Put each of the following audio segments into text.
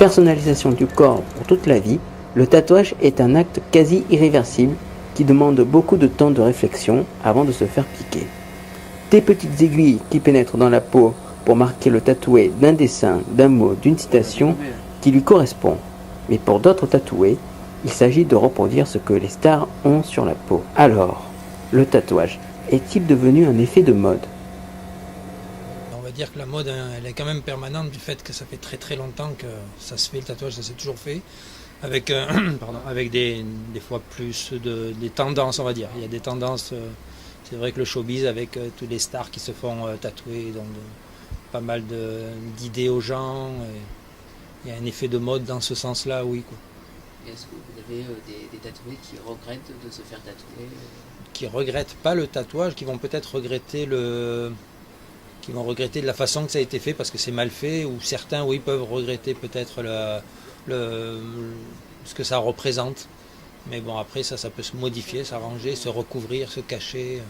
Personnalisation du corps pour toute la vie, le tatouage est un acte quasi irréversible qui demande beaucoup de temps de réflexion avant de se faire piquer. Des petites aiguilles qui pénètrent dans la peau pour marquer le tatoué d'un dessin, d'un mot, d'une citation qui lui correspond. Mais pour d'autres tatoués, il s'agit de reproduire ce que les stars ont sur la peau. Alors, le tatouage est-il devenu un effet de mode ? On va dire que la mode, elle est quand même permanente du fait que ça fait très longtemps que ça se fait, le tatouage, ça s'est toujours fait, avec, avec des fois plus des tendances, on va dire. Il y a des tendances, c'est vrai que le showbiz, avec tous les stars qui se font tatouer, donc pas mal d'idées aux gens, il y a un effet de mode dans ce sens-là, oui, quoi. Est-ce que vous avez des tatoués qui regrettent de se faire tatouer Qui regrettent pas le tatouage, qui vont peut-être regretter qui vont regretter de la façon que ça a été fait parce que c'est mal fait, ou certains, oui, peuvent regretter peut-être ce que ça représente. Mais bon, après, ça peut se modifier, s'arranger, se recouvrir, se cacher.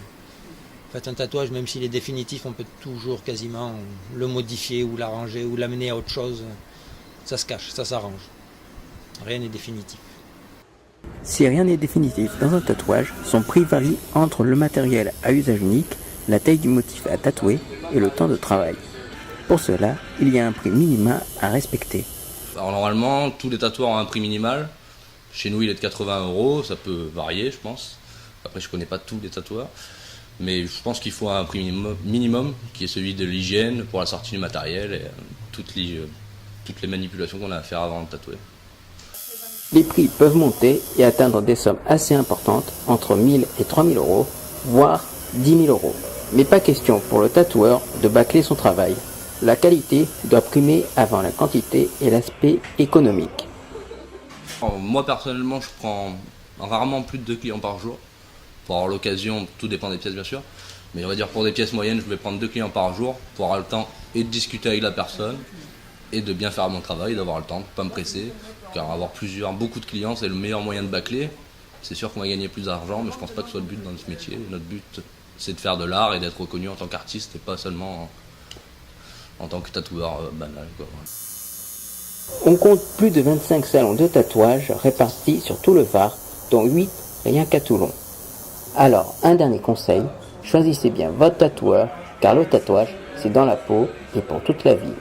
En fait, un tatouage, même s'il est définitif, on peut toujours quasiment le modifier ou l'arranger ou l'amener à autre chose. Ça se cache, ça s'arrange. Rien n'est définitif. Si rien n'est définitif dans un tatouage, son prix varie entre le matériel à usage unique, la taille du motif à tatouer et le temps de travail. Pour cela, il y a un prix minimum à respecter. Alors normalement, tous les tatoueurs ont un prix minimal. Chez nous, il est de 80 €, ça peut varier, je pense. Après, je connais pas tous les tatoueurs. Mais je pense qu'il faut un prix minimum, qui est celui de l'hygiène pour la sortie du matériel et toutes les manipulations qu'on a à faire avant de tatouer. Les prix peuvent monter et atteindre des sommes assez importantes, entre 1000 et 3000 €, voire 10 000 €. Mais pas question pour le tatoueur de bâcler son travail. La qualité doit primer avant la quantité et l'aspect économique. Alors, moi personnellement, je prends rarement plus de 2 clients par jour. Pour avoir l'occasion, tout dépend des pièces bien sûr. Mais on va dire pour des pièces moyennes, je vais prendre 2 clients par jour pour avoir le temps et de discuter avec la personne et de bien faire mon travail, d'avoir le temps, de ne pas me presser. Car avoir beaucoup de clients, c'est le meilleur moyen de bâcler. C'est sûr qu'on va gagner plus d'argent, mais je pense pas que ce soit le but dans ce métier. Notre but, c'est de faire de l'art et d'être reconnu en tant qu'artiste et pas seulement en tant que tatoueur banal, quoi. On compte plus de 25 salons de tatouage répartis sur tout le Var, dont 8 rien qu'à Toulon. Alors, un dernier conseil, choisissez bien votre tatoueur, car le tatouage, c'est dans la peau et pour toute la vie.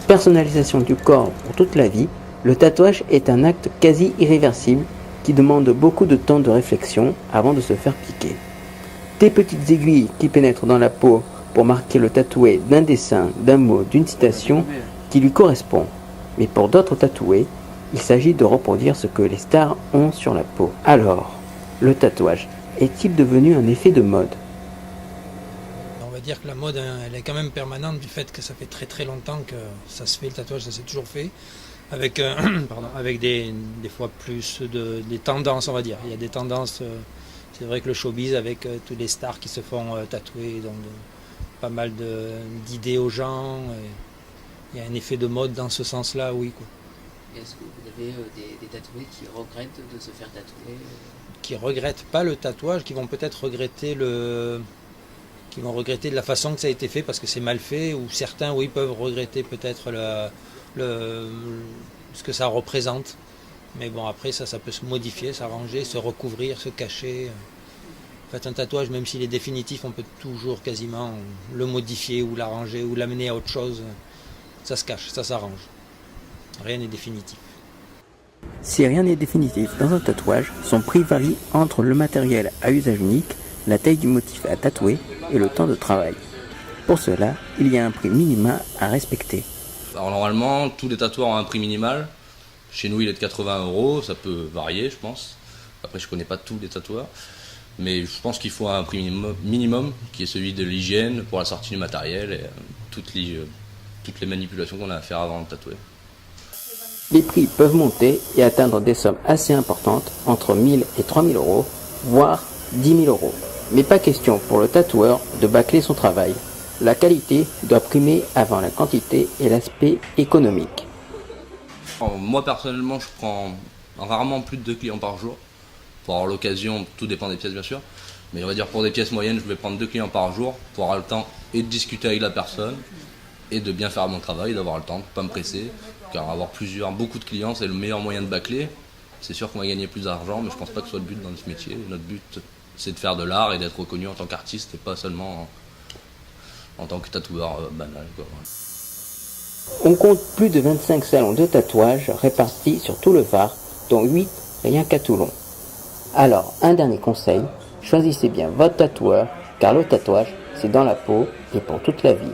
Personnalisation du corps pour toute la vie, le tatouage est un acte quasi irréversible qui demande beaucoup de temps de réflexion avant de se faire piquer. Des petites aiguilles qui pénètrent dans la peau pour marquer le tatoué d'un dessin, d'un mot, d'une citation qui lui correspond. Mais pour d'autres tatoués, il s'agit de reproduire ce que les stars ont sur la peau. Alors, le tatouage est-il devenu un effet de mode ? On va dire que la mode, elle est quand même permanente du fait que ça fait très longtemps que ça se fait, le tatouage, ça s'est toujours fait, avec, avec des fois plus des tendances, on va dire. Il y a des tendances, c'est vrai que le showbiz, avec tous les stars qui se font tatouer, donc pas mal d'idées aux gens, il y a un effet de mode dans ce sens-là, oui, quoi. Est-ce que vous avez des tatoués qui regrettent de se faire tatouer Qui regrettent pas le tatouage, qui vont peut-être regretter qui vont regretter de la façon que ça a été fait parce que c'est mal fait, ou certains, oui, peuvent regretter peut-être ce que ça représente. Mais bon, après, ça peut se modifier, s'arranger, se recouvrir, se cacher. En fait, un tatouage, même s'il est définitif, on peut toujours quasiment le modifier ou l'arranger ou l'amener à autre chose. Ça se cache, ça s'arrange. Rien n'est définitif. Si rien n'est définitif dans un tatouage, son prix varie entre le matériel à usage unique, la taille du motif à tatouer et le temps de travail. Pour cela, il y a un prix minimum à respecter. Alors normalement, tous les tatoueurs ont un prix minimal. Chez nous, il est de 80 €, ça peut varier, je pense. Après, je connais pas tous les tatoueurs. Mais je pense qu'il faut un prix minimum, qui est celui de l'hygiène pour la sortie du matériel et toutes les manipulations qu'on a à faire avant de tatouer. Les prix peuvent monter et atteindre des sommes assez importantes, entre 1000 et 3000 €, voire 10 000 €. Mais pas question pour le tatoueur de bâcler son travail. La qualité doit primer avant la quantité et l'aspect économique. Alors, moi personnellement, je prends rarement plus de 2 clients par jour. pour avoir l'occasion, tout dépend des pièces bien sûr, mais on va dire pour des pièces moyennes, je vais prendre 2 clients par jour pour avoir le temps et de discuter avec la personne et de bien faire mon travail, d'avoir le temps, de ne pas me presser, car avoir beaucoup de clients, c'est le meilleur moyen de bâcler. C'est sûr qu'on va gagner plus d'argent, mais je pense pas que ce soit le but dans ce métier. Notre but, c'est de faire de l'art et d'être reconnu en tant qu'artiste et pas seulement en tant que tatoueur banal, quoi. On compte plus de 25 salons de tatouage répartis sur tout le Var, dont 8 rien qu'à Toulon. Alors, un dernier conseil, choisissez bien votre tatoueur, car le tatouage, c'est dans la peau et pour toute la vie.